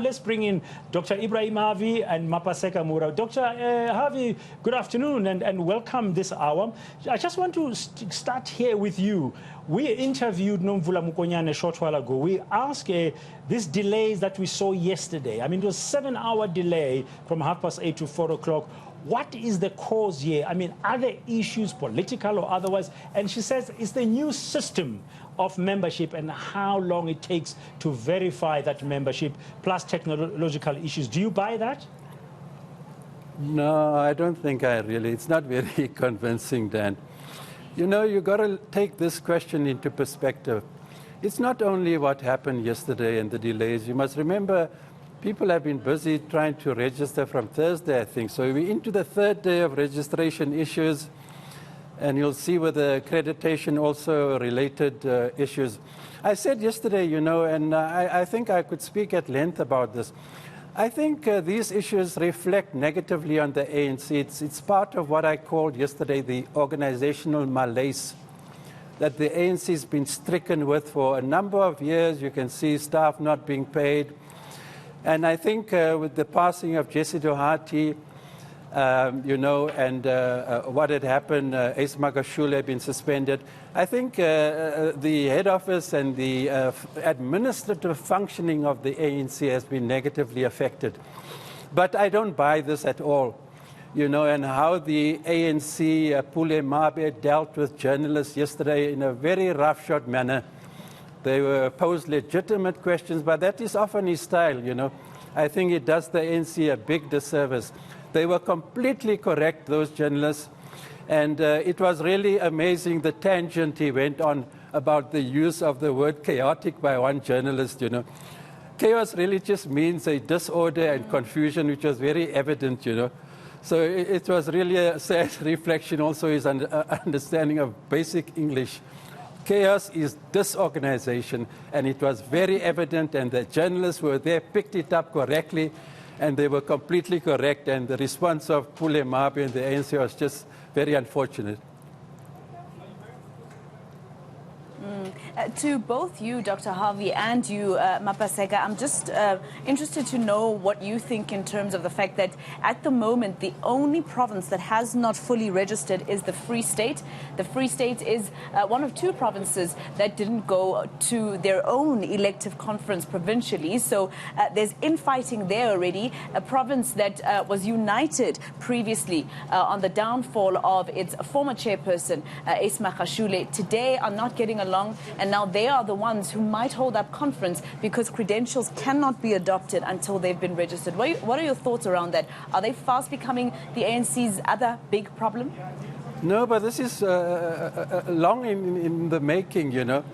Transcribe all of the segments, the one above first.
Let's bring in Dr. Ibrahim Harvey and Mapaseka Muroa. Dr. Harvey, good afternoon and welcome this hour. I just want to start here with you. We interviewed Nomvula Mukonyane a short while ago. We asked these delays that we saw yesterday. I mean, it was a 7-hour delay from 8:30 to 4 o'clock. What is the cause here? I mean, are there issues, political or otherwise? And she says it's the new system of membership and how long it takes to verify that membership, plus technological issues. Do you buy that? No, I don't think I really. It's not very convincing, Dan. You know, you've got to take this question into perspective. It's not only what happened yesterday and the delays. You must remember, people have been busy trying to register from Thursday, I think. So we're into the third day of registration issues. And you'll see with the accreditation also related issues. I said yesterday, you know, and I think I could speak at length about this. I think these issues reflect negatively on the ANC. It's part of what I called yesterday the organizational malaise that the ANC has been stricken with for a number of years. You can see staff not being paid. And I think with the passing of Jesse Doherty, you know, and what had happened, Ace Magashule had been suspended. I think the head office and the administrative functioning of the ANC has been negatively affected. But I don't buy this at all, you know, and how the ANC, Pule Mabe, dealt with journalists yesterday in a very roughshod manner. They were posed legitimate questions, but that is often his style, you know. I think it does the ANC a big disservice. They were completely correct, those journalists, and it was really amazing the tangent he went on about the use of the word chaotic by one journalist, you know. Chaos really just means a disorder and confusion, which was very evident, you know. So it was really a sad reflection, also his understanding of basic English. Chaos is disorganization, and it was very evident, and the journalists were there, picked it up correctly, and they were completely correct, and the response of Pule Mabe and the ANC was just very unfortunate. To both you, Dr. Harvey, and you, Mapaseka, I'm just interested to know what you think in terms of the fact that at the moment the only province that has not fully registered is the Free State. The Free State is one of two provinces that didn't go to their own elective conference provincially. So there's infighting there already. A province that was united previously on the downfall of its former chairperson, Ace Magashule, today are not getting along. And now they are the ones who might hold up conference because credentials cannot be adopted until they've been registered. What are your thoughts around that? Are they fast becoming the ANC's other big problem? No, but this is long in the making, you know.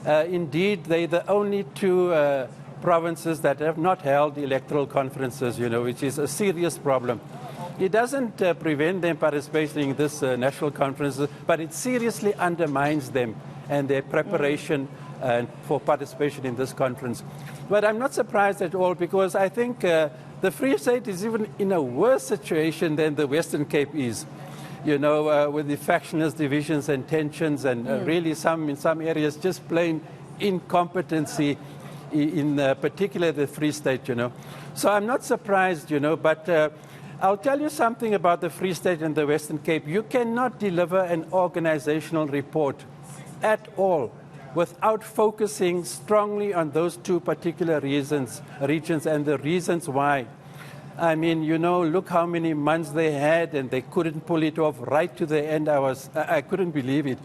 Indeed, they're the only two provinces that have not held electoral conferences, you know, which is a serious problem. It doesn't prevent them participating in this national conferences, but it seriously undermines them and their preparation for participation in this conference. But I'm not surprised at all, because I think the Free State is even in a worse situation than the Western Cape is, you know, with the factionist divisions and tensions and really in some areas just plain incompetency, in particular the Free State, you know. So I'm not surprised, you know, but I'll tell you something about the Free State and the Western Cape. You cannot deliver an organizational report at all without focusing strongly on those two particular regions and the reasons why. I mean, you know, look how many months they had and they couldn't pull it off right to the end. I couldn't believe it,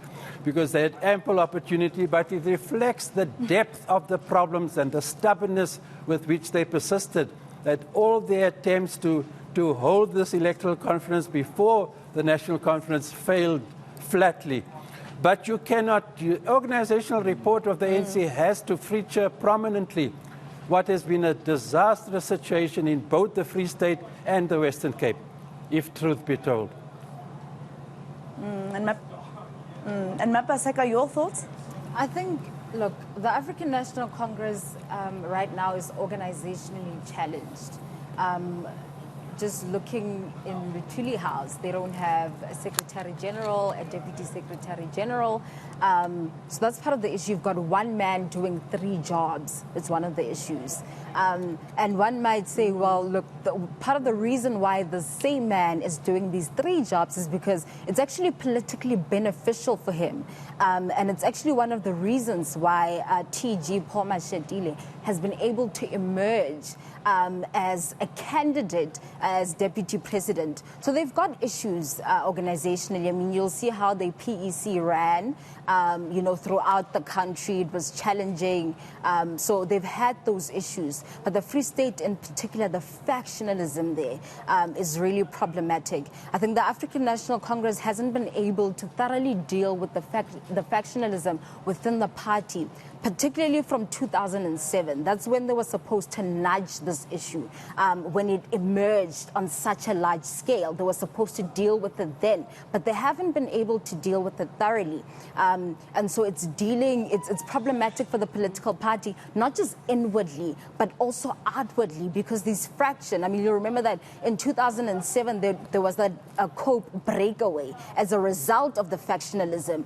because they had ample opportunity, but it reflects the depth of the problems and the stubbornness with which they persisted, that all their attempts to hold this electoral conference before the national conference failed flatly. But you cannot, the organizational report of the ANC has to feature prominently what has been a disastrous situation in both the Free State and the Western Cape, if truth be told. And Mapaseka, your thoughts? I think, look, the African National Congress right now is organizationally challenged. just looking in Rutuli House, they don't have a Secretary General, a Deputy Secretary General. So that's part of the issue. You've got one man doing 3 jobs. It's one of the issues. And one might say, well, look, part of the reason why the same man is doing these 3 jobs is because it's actually politically beneficial for him. And it's actually one of the reasons why TG Paul Mashatile has been able to emerge as a candidate as deputy president. So they've got issues organizationally. I mean, you'll see how the PEC ran, throughout the country. It was challenging. So they've had those issues. But the Free State in particular, the factionalism there is really problematic. I think the African National Congress hasn't been able to thoroughly deal with the factionalism within the party, particularly from 2007. That's when they were supposed to nudge this issue. When it emerged on such a large scale, they were supposed to deal with it then, but they haven't been able to deal with it thoroughly. And so it's problematic for the political party, not just inwardly, but also outwardly, because these fraction, I mean, you remember that in 2007, there was that COPE breakaway as a result of the factionalism.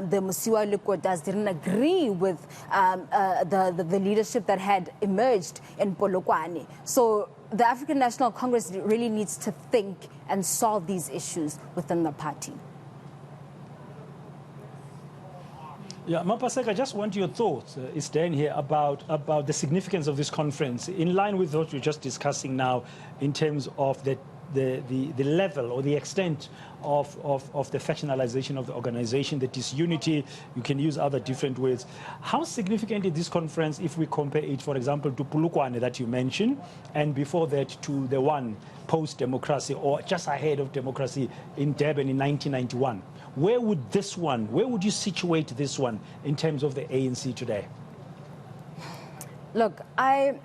The Musiwa Likotas didn't agree with the leadership that had emerged in Polokwane. So the African National Congress really needs to think and solve these issues within the party. Yeah, Mapaseka, I just want your thoughts, it's Dan here, about the significance of this conference, in line with what we're just discussing now, in terms of the level or the extent of the factionalization of the organization, the disunity. You can use other different words. How significant is this conference if we compare it, for example, to Polokwane that you mentioned, and before that to the one post-democracy or just ahead of democracy in Durban in 1991? Where would you situate this one in terms of the ANC today? Look, I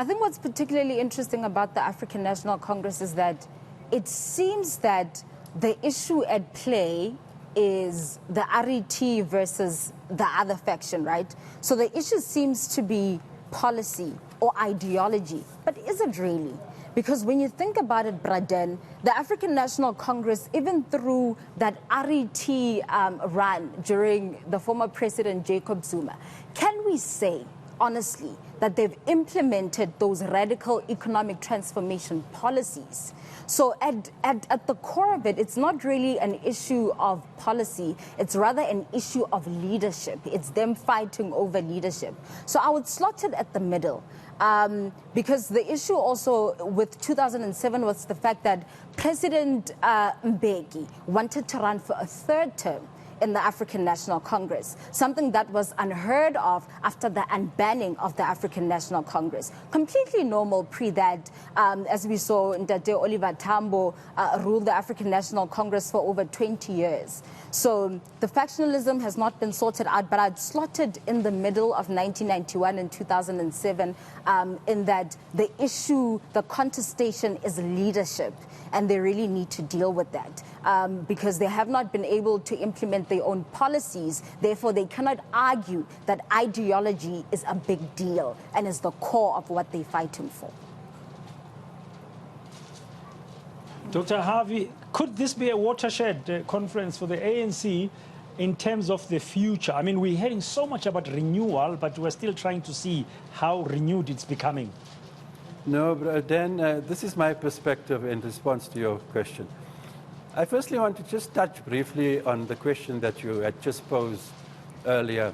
think what's particularly interesting about the African National Congress is that it seems that the issue at play is the RET versus the other faction, right? So the issue seems to be policy or ideology, but is it really? Because when you think about it, Braden, the African National Congress, even through that RET run during the former President Jacob Zuma, can we say, honestly, that they've implemented those radical economic transformation policies? So at the core of it, it's not really an issue of policy. It's rather an issue of leadership. It's them fighting over leadership. So I would slot it at the middle. Because the issue also with 2007 was the fact that President Mbeki wanted to run for a 3rd term in the African National Congress, something that was unheard of after the unbanning of the African National Congress. Completely normal pre that, as we saw, Ndate Oliver Tambo ruled the African National Congress for over 20 years. So the factionalism has not been sorted out, but I'd slotted in the middle of 1991 and 2007 in that the issue, the contestation is leadership, and they really need to deal with that because they have not been able to implement their own policies. Therefore, they cannot argue that ideology is a big deal and is the core of what they're fighting for. Dr. Harvey, could this be a watershed conference for the ANC in terms of the future? I mean, we're hearing so much about renewal, but we're still trying to see how renewed it's becoming. No, Dan, this is my perspective in response to your question. I firstly want to just touch briefly on the question that you had just posed earlier.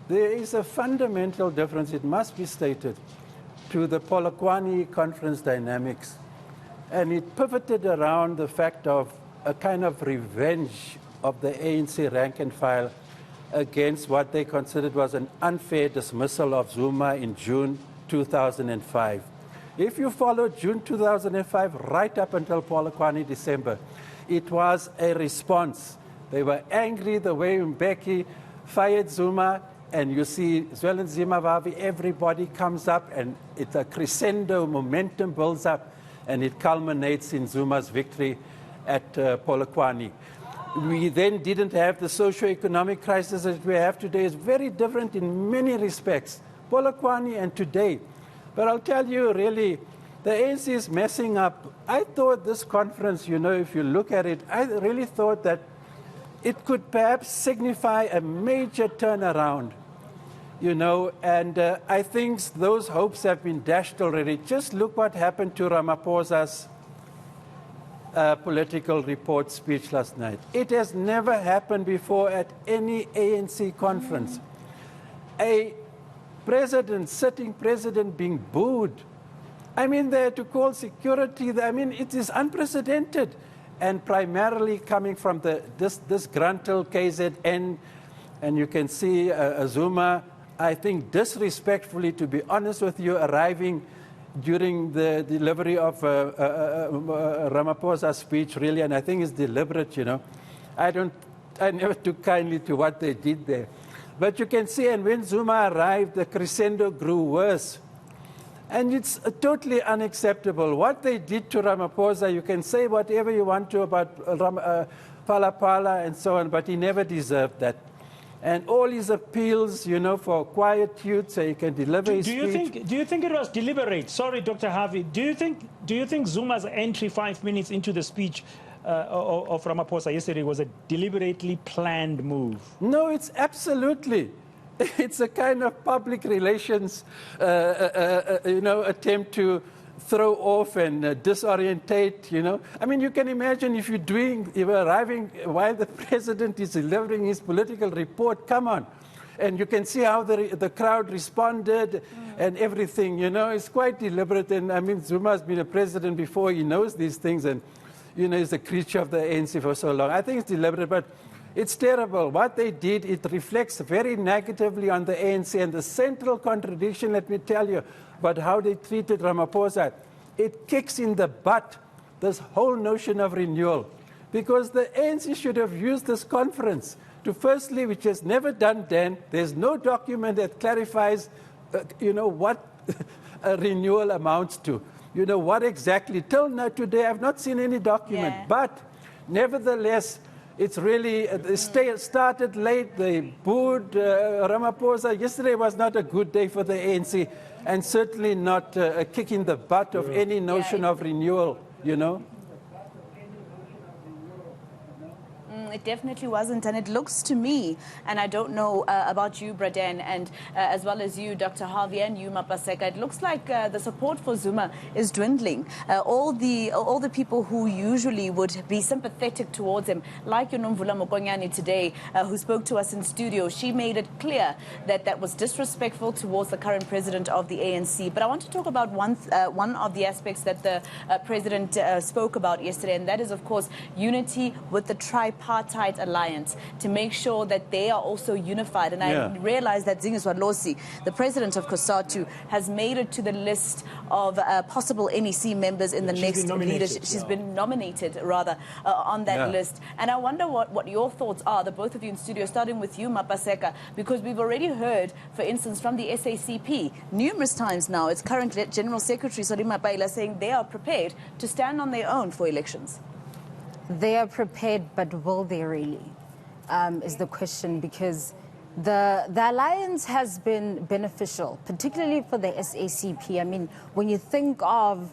There is a fundamental difference, it must be stated, to the Polokwane conference dynamics. And it pivoted around the fact of a kind of revenge of the ANC rank and file against what they considered was an unfair dismissal of Zuma in June 2005. If you follow June 2005 right up until Polokwane December, it was a response. They were angry the way Mbeki fired Zuma, and you see Zwelinzima Vavi, everybody comes up, and it's a crescendo, momentum builds up, and it culminates in Zuma's victory at Polokwane. We then didn't have the socio-economic crisis that we have today. It's very different in many respects, Polokwane and today. But I'll tell you, really, The ANC is messing up. I thought this conference, you know, if you look at it, I really thought that it could perhaps signify a major turnaround, you know, and I think those hopes have been dashed already. Just look what happened to Ramaphosa's political report speech last night. It has never happened before at any ANC conference. A president, sitting president, being booed. I mean, they had to call security. I mean, it is unprecedented. And primarily coming from the disgruntled KZN, and you can see Zuma, I think disrespectfully, to be honest with you, arriving during the delivery of Ramaphosa's speech, really, and I think it's deliberate, you know. I never took kindly to what they did there. But you can see, and when Zuma arrived, the crescendo grew worse. And it's totally unacceptable. What they did to Ramaphosa, you can say whatever you want to about Phala and so on, but he never deserved that. And all his appeals, you know, for quietude, so he can deliver his speech. Do you think it was deliberate? Sorry, Dr. Harvey. Do you think Zuma's entry 5 minutes into the speech of Ramaphosa yesterday was a deliberately planned move? No, it's absolutely. It's a kind of public relations, you know, attempt to throw off and disorientate, you know. I mean, you can imagine if you're arriving while the president is delivering his political report, come on. And you can see how the crowd responded and everything, you know. It's quite deliberate. And I mean, Zuma's been a president before. He knows these things and, you know, he's a creature of the ANC for so long. I think it's deliberate, but it's terrible. What they did, it reflects very negatively on the ANC. And the central contradiction, let me tell you, about how they treated Ramaphosa, it kicks in the butt this whole notion of renewal. Because the ANC should have used this conference to firstly, which has never done then, there's no document that clarifies, you know, what a renewal amounts to. You know, what exactly. Till now today, I've not seen any document. Yeah. But nevertheless, it's really, they started late, they booed Ramaphosa. Yesterday was not a good day for the ANC, and certainly not a kick in the butt of any notion of renewal, you know. It definitely wasn't, and it looks to me, and I don't know about you, Braden, and as well as you, Dr. Harvey, and you, Mapaseka, it looks like the support for Zuma is dwindling. All the people who usually would be sympathetic towards him, like Nomvula Mokonyane today, who spoke to us in studio, she made it clear that that was disrespectful towards the current president of the ANC. But I want to talk about one of the aspects that the president spoke about yesterday, and that is, of course, unity with the tripartite alliance, to make sure that they are also unified. And I realize that Zingiswa Losi, the president of COSATU, has made it to the list of possible NEC members in the next leadership. She's been nominated, rather, on that list. And I wonder what your thoughts are, the both of you in studio, starting with you, Mapaseka, because we've already heard, for instance, from the SACP numerous times now, its current General Secretary, Solima Paila, saying they are prepared to stand on their own for elections. They are prepared, but will they really, is the question, because the alliance has been beneficial, particularly for the SACP. I mean, when you think of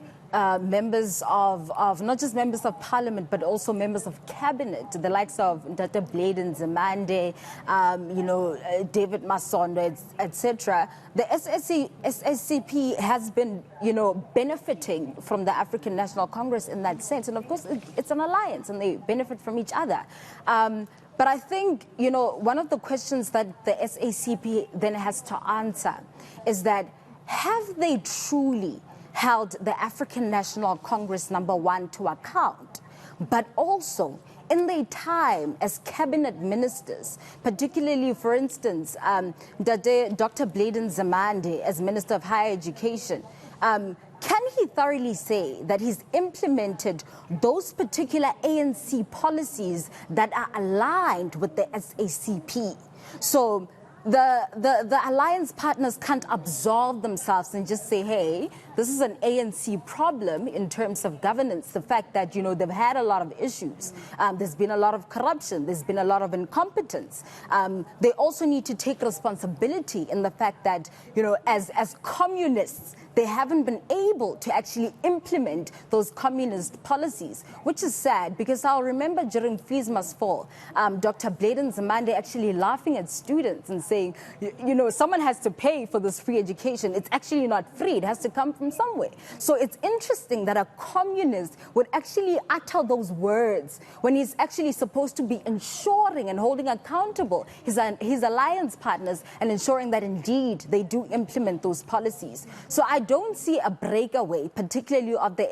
members of not just members of parliament, but also members of cabinet, the likes of Dr. Bladen Zamande, you know, David Masondo, etc. The SACP has been, you know, benefiting from the African National Congress in that sense. And of course, it's an alliance and they benefit from each other. But I think, you know, one of the questions that the SACP then has to answer is that, have they truly held the African National Congress #1 to account, but also in their time as cabinet ministers, particularly, for instance, Dr. Bladen Zamande as Minister of Higher Education, can he thoroughly say that he's implemented those particular ANC policies that are aligned with the SACP? So the alliance partners can't absolve themselves and just say, hey, this is an ANC problem in terms of governance. The fact that, they've had a lot of issues. There's been a lot of corruption. There's been a lot of incompetence. They also need to take responsibility in the fact that, as communists, they haven't been able to actually implement those communist policies, which is sad because I'll remember during Fees Must Fall, Dr. Bladen Zamande actually laughing at students and saying, someone has to pay for this free education. It's actually not free. It has to come from somewhere. So it's interesting that a communist would actually utter those words when he's actually supposed to be ensuring and holding accountable his alliance partners and ensuring that indeed they do implement those policies. So I don't see a breakaway, particularly of the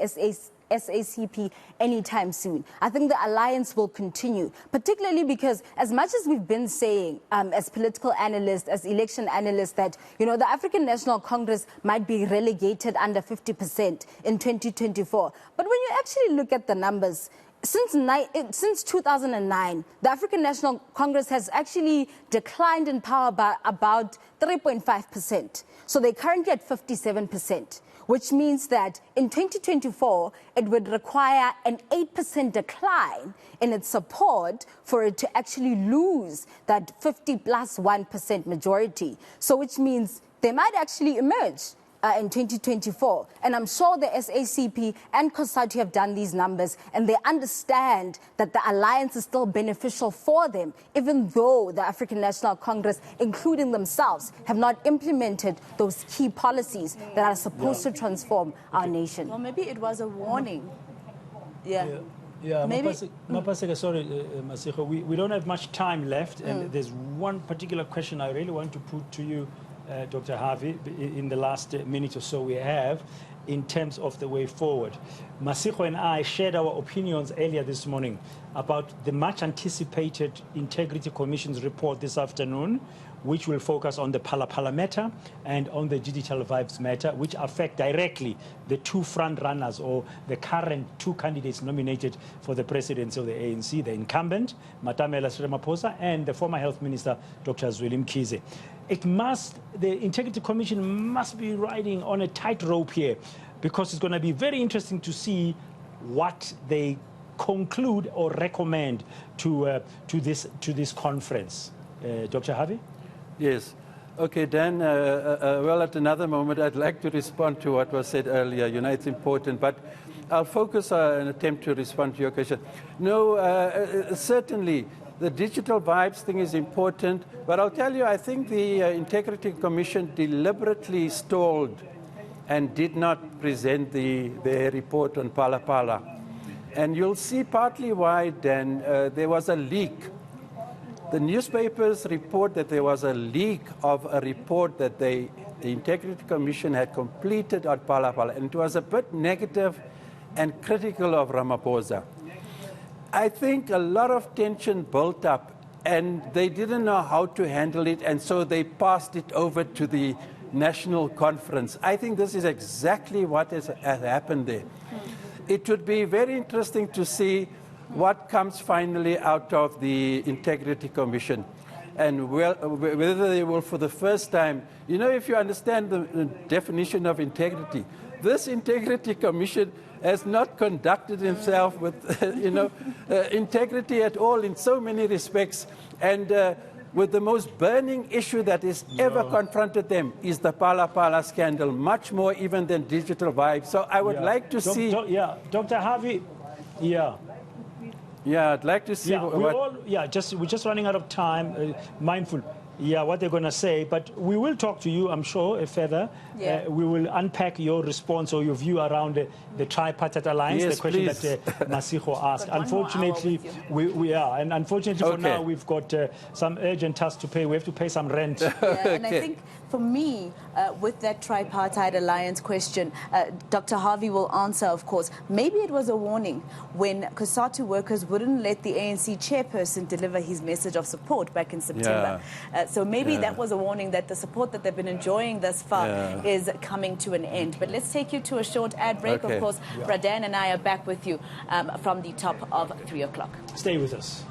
SACP anytime soon. I think the alliance will continue, particularly because as much as we've been saying as political analysts, as election analysts, that, the African National Congress might be relegated under 50% in 2024. But when you actually look at the numbers, since 2009, the African National Congress has actually declined in power by about 3.5%. So they're currently at 57%, which means that in 2024, it would require an 8% decline in its support for it to actually lose that 50 plus 1% majority. So which means they might actually emerge in 2024. And I'm sure the SACP and COSATU have done these numbers and they understand that the alliance is still beneficial for them, even though the African National Congress, including themselves, have not implemented those key policies that are supposed to transform our nation. Well, maybe it was a warning. Yeah, maybe. Mapaseka, sorry, Masiho, we don't have much time left, and there's one particular question I really want to put to you, Dr. Harvey, in the last minute or so we have, in terms of the way forward. Masiho and I shared our opinions earlier this morning about the much anticipated Integrity Commission's report this afternoon, which will focus on the Phala matter and on the Digital Vibes matter, which affect directly the two front runners or the current two candidates nominated for the presidency of the ANC, the incumbent, Matamela Ramaphosa, and the former Health Minister, Dr. Zweli Mkhize. The Integrity Commission must be riding on a tightrope here, because it's going to be very interesting to see what they conclude or recommend to this conference. Dr. Harvey? Yes. Okay, Dan, well, at another moment, I'd like to respond to what was said earlier. It's important, but I'll focus on an attempt to respond to your question. No, certainly, the digital vibes thing is important, but I'll tell you, I think the Integrity Commission deliberately stalled and did not present their report on Phala. And you'll see partly why, Dan, there was a leak. The newspapers report that there was a leak of a report that the Integrity Commission had completed on Phala, and it was a bit negative and critical of Ramaphosa. I think a lot of tension built up, and they didn't know how to handle it, and so they passed it over to the National Conference. I think this is exactly what has happened there. It would be very interesting to see what comes finally out of the Integrity Commission, and whether they will, for the first time, if you understand the definition of integrity, this Integrity Commission has not conducted himself with, integrity at all in so many respects, and with the most burning issue that has ever confronted them is the Phala scandal, much more even than digital vibes. So I would like to see... Dr. Harvey, Yeah, I'd like to see we're just running out of time, mindful. What they're going to say, but we will talk to you, I'm sure, further. We will unpack your response or your view around the tripartite alliance, yes, the question please. that Masiho asked. Unfortunately, unfortunately for now, we've got some urgent tasks to pay. We have to pay some rent. And I think for me, with that tripartite alliance question, Dr. Harvey will answer, of course. Maybe it was a warning when COSATU workers wouldn't let the ANC chairperson deliver his message of support back in September. So maybe that was a warning that the support that they've been enjoying thus far is coming to an end. But let's take you to a short ad break. Of course, Radan and I are back with you from the top of 3 o'clock. Stay with us.